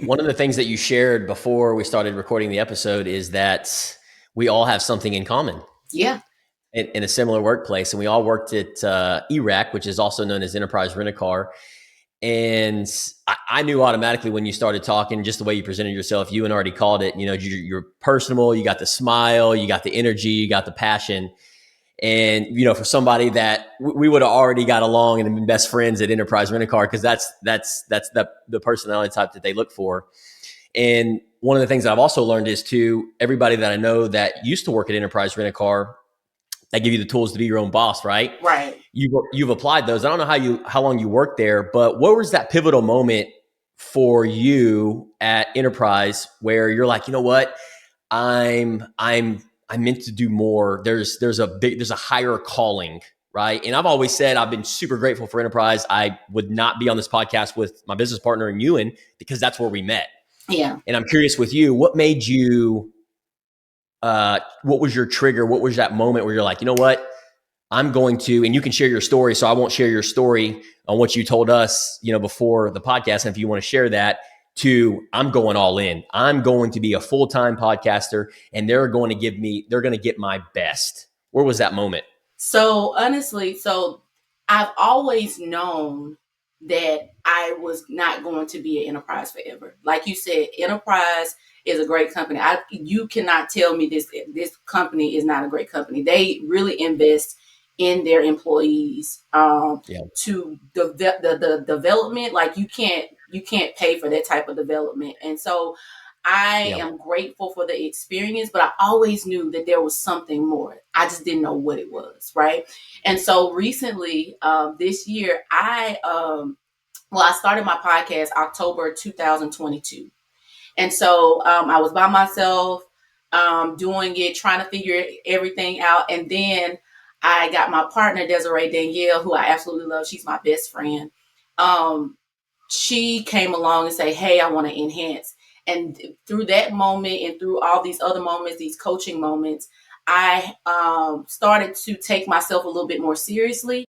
One of the things that you shared before we started recording the episode is that we all have something in common Yeah. in a similar workplace. And we all worked at ERAC, which is also known as Enterprise Rent-A-Car. And I knew automatically when you started talking, just the way you presented yourself, you and already called it, you're personable, you got the smile, you got the energy, you got the passion. And, for somebody that we would have already got along and been best friends at Enterprise Rent-A-Car, because that's the personality type that they look for. And one of the things that I've also learned is too, everybody that I know that used to work at Enterprise Rent-A-Car, they give you the tools to be your own boss, right? Right. You've applied those. I don't know how long you worked there, but what was that pivotal moment for you at Enterprise where you're like, you know what, I'm meant to do more. There's a higher calling, right? And I've always said I've been super grateful for Enterprise. I would not be on this podcast with my business partner and Ewan because that's where we met. Yeah. And I'm curious with you, what made you? What was your trigger? What was that moment where you're like, you know what? I'm going to, and you can share your story. So I won't share your story on what you told us, before the podcast. And if you want to share that I'm going all in. I'm going to be a full-time podcaster and they're going to get my best. Where was that moment? So honestly, I've always known that I was not going to be at Enterprise forever. Like you said, Enterprise is a great company. You cannot tell me this company is not a great company. They really invest in their employees to the development. Like you can't pay for that type of development. And so I am grateful for the experience, but I always knew that there was something more. I just didn't know what it was, right? And so recently, this year, I started my podcast October 2022, and so I was by myself doing it, trying to figure everything out, and then I got my partner Desiree Danielle, who I absolutely love. She's my best friend. She came along and say, "Hey, I want to enhance." And through that moment and through all these other moments, these coaching moments, I started to take myself a little bit more seriously.